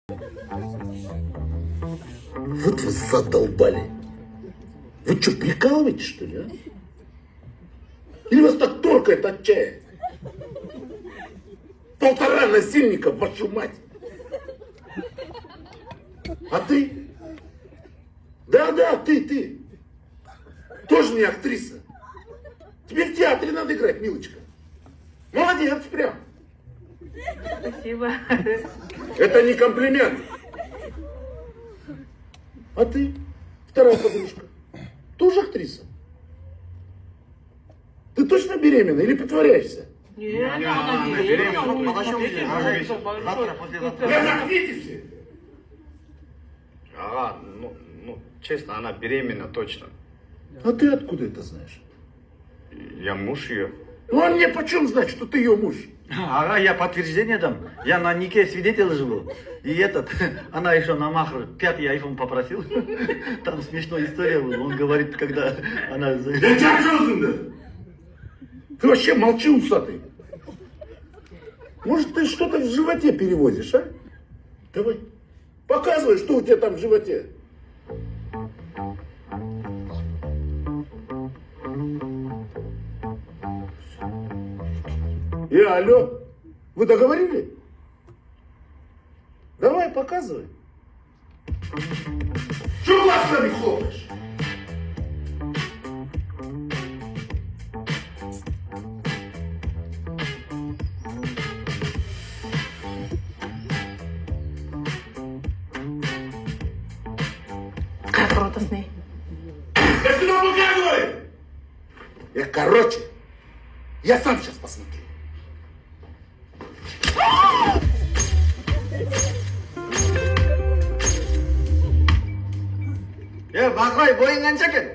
Вот вы задолбали. Вы что, прикалываетесь, что ли, а? Или вас так торкает от чая? 1,5 насильника, вашу мать. А ты? Да, ты. Тоже не актриса. Тебе в театре надо играть, милочка. Молодец, прям. Спасибо. Это не комплимент. А ты, вторая подружка, тоже актриса? Ты точно беременна или притворяешься? Нет, она беременна. Разохните все. Ага, честно, она беременна точно. А ты откуда это знаешь? Я муж ее. Ну а мне почем знать, что ты ее муж? Ага, я подтверждение дам. Я на нике свидетель живу. И она еще на махр 5-й айфон попросил. Там смешная история была. Он говорит, когда она... Я тебя Ты вообще молчи, усатый. Может, ты что-то в животе перевозишь, а? Давай, показывай, что у тебя там в животе. Алло, вы договорили? Давай, показывай. Чего глазками хлопаешь? Как круто с ней. Я сюда показывай! Короче, я сам сейчас посмотрю. Бақай, бойың қанша екен?